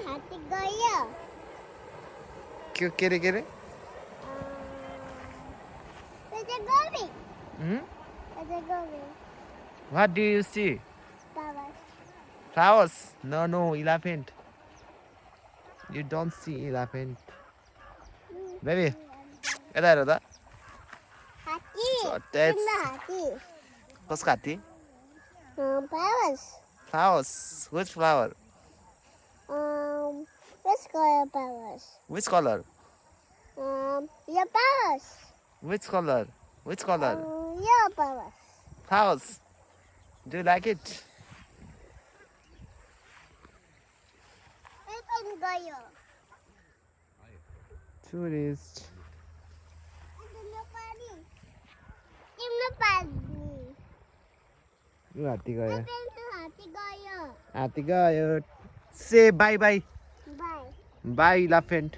हाथी गयो क्यों के रे It's a goby. Hmm? It's a goby. What do you see? Flowers. Flowers? No, elephant. You don't see elephant. Baby, यता हेर त Hathi. So that's In the hathi. कसको हात्ती Flowers. Flowers. Which flower? Let's go your flowers. Which color? Your flowers. Which color? Which color? Your flowers. Flowers. Do you like it? It's in Goyo. Tourist. In the party. In the party. यो हात्ती गयो It's in the hathi Goyo. हात्ती गयो Say bye bye. Bye. Bye elephant.